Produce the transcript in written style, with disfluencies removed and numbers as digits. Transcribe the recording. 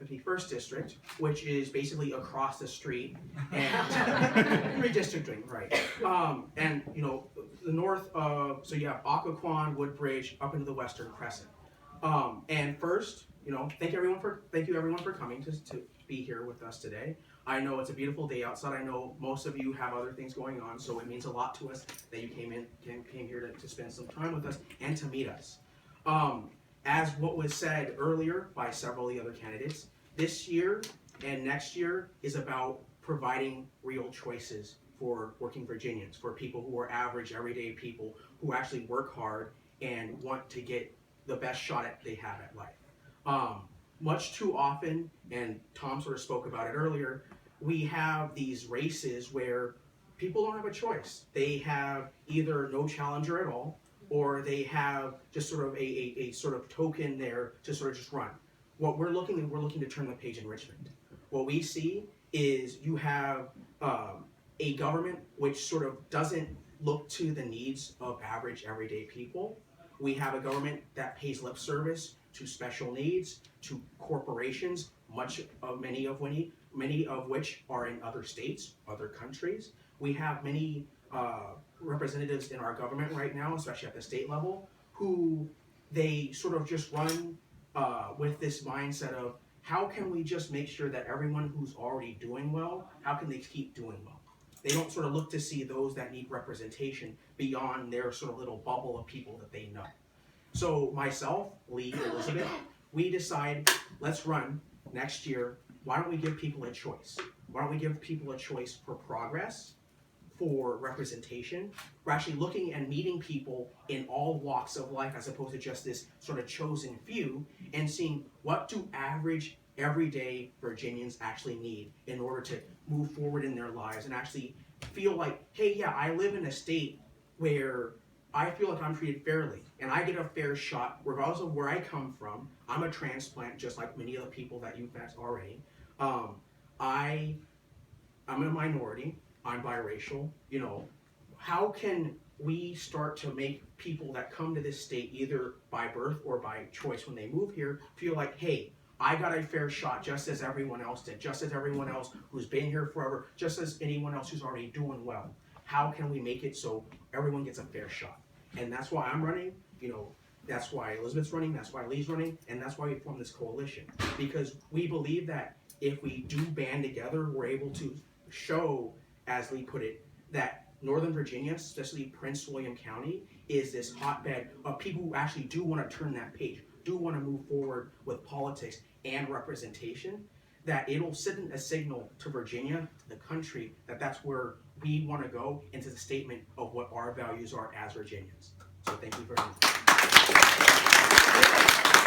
51st District, which is basically across the street, and redistricting, right? And you know, the north of, so you have Occoquan, Woodbridge, up into the Western Crescent. And first, you know, thank you everyone for coming to be here with us today. I know it's a beautiful day outside. I know most of you have other things going on, so it means a lot to us that you came here to spend some time with us and to meet us. As what was said earlier by several of the other candidates, this year and next year is about providing real choices for working Virginians, for people who are average, everyday people who actually work hard and want to get the best shot at they have at life. Much too often, and Tom sort of spoke about it earlier, we have these races where people don't have a choice. They have either no challenger at all, or they have just sort of a sort of token there to sort of just run. What we're looking to turn the page in Richmond. What we see is you have a government which sort of doesn't look to the needs of average everyday people. We have a government that pays lip service to special needs, to corporations, many of which are in other states, other countries. We have many representatives in our government right now, especially at the state level, who they sort of just run with this mindset of how can we just make sure that everyone who's already doing well, how can they keep doing well? They don't sort of look to see those that need representation beyond their sort of little bubble of people that they know. So myself, Lee, Elizabeth, we decide, let's run next year. Why don't we give people a choice? Why don't we give people a choice for progress, for representation? We're actually looking and meeting people in all walks of life as opposed to just this sort of chosen few, and seeing what do average, everyday Virginians actually need in order to move forward in their lives and actually feel like, hey, yeah, I live in a state where I feel like I'm treated fairly and I get a fair shot regardless of where I come from. I'm a transplant just like many of the people that you've met already. I'm a minority. I'm biracial. You know, how can we start to make people that come to this state either by birth or by choice when they move here feel like, hey, I got a fair shot just as everyone else did, just as everyone else who's been here forever, just as anyone else who's already doing well. How can we make it so everyone gets a fair shot? And that's why I'm running, you know, that's why Elizabeth's running, that's why Lee's running, and that's why we formed this coalition. Because we believe that if we do band together, we're able to show, as Lee put it, that Northern Virginia, especially Prince William County, is this hotbed of people who actually do want to turn that page, do want to move forward with politics and representation, that it'll send a signal to Virginia, to the country, that that's where we want to go into the statement of what our values are as Virginians. So thank you very much.